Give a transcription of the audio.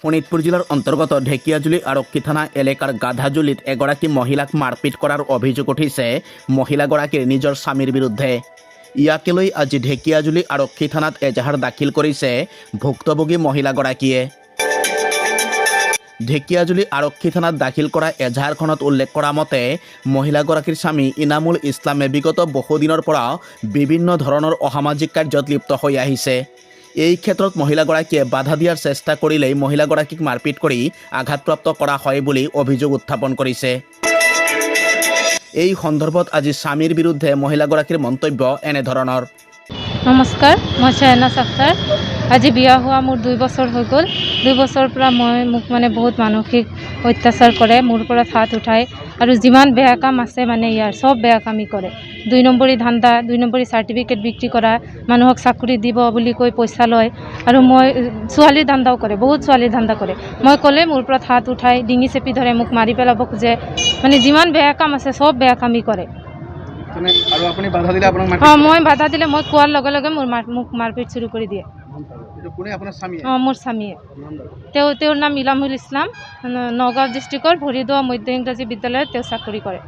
শোণিতপুৰ জিলাৰ অন্তৰ্গত ঢেকিয়াজুলি আৰক্ষী থানা এলেকাৰ গাধাজুলিত এগৰাকী মহিলাক মাৰপিট কৰাৰ অভিযোগ উঠিছে মহিলাগৰাকীৰ নিজৰ স্বামীৰ বিৰুদ্ধে। ইয়াকে লৈ আজি ঢেকিয়াজুলি আৰক্ষী থানাত এজাহাৰ দাখিল কৰিছে ভুক্তভোগী মহিলাগৰাকীয়ে। ঢেকিয়াজুলি আৰক্ষী থানাত দাখিল কৰা এজাহাৰখনত উল্লেখ কৰা মতে মহিলাগৰাকীৰ স্বামী ইনামুল ইছলামে বিগত বহুদিনৰ পৰা বিভিন্ন ধৰণৰ অসামাজিক কাৰ্যত লিপ্ত হৈ আহিছে। এই ক্ষেত্ৰত মহিলাগৰাকীয়ে বাধা দিয়াৰ চেষ্টা কৰিলেই মহিলাগৰাকীক মাৰপিট কৰি আঘাতপ্ৰাপ্ত কৰা হয় বুলি অভিযোগ উত্থাপন কৰিছে। এই সন্দৰ্ভত আজি স্বামীৰ বিৰুদ্ধে মহিলাগৰাকীৰ মন্তব্য এনেধৰণৰ। নমস্কাৰ, মই শ্বাহনাজ আখতাৰ। আজি বিয়া হোৱা মোৰ 2 বছৰ হৈ গ'ল। 2 বছৰৰ পৰা মোক বহুত মানসিক অত্যাচাৰ কৰে, মোৰ পৰা হাত উঠায় আৰু যিমান বেয়া কাম আছে ইয়াৰ সব বেয়া কামেই কৰে। 2 নম্বৰী ধান্দা, 2 নম্বৰী চাৰ্টিফিকেট বিক্ৰী কৰা, মানুহক চাকৰি দিব বুলি কৈ পইচা লয় আৰু ছোৱালীৰ ধান্দাও কৰে, বহুত ছোৱালীৰ ধান্দা কৰে। মই ক'লে মোৰ পৰা হাত উঠাই ডিঙি চেপি ধৰে, মোক মাৰি পেলাব খোজে। যিমান বেয়া কাম আছে সব বেয়া কামেই কৰে। মই বাধা দিলে মই কোৱাৰ লগে লগে মোক মাৰপিট শুৰু কৰি দিয়ে। মোৰ স্বামীয়ে। তেওঁৰ নাম ইনামুল ইছলাম, নগাঁও ডিষ্ট্ৰিক্টৰ ভৰিদোৱা মধ্য ইংৰাজী বিদ্যালয়ত তেওঁ চাকৰি কৰে।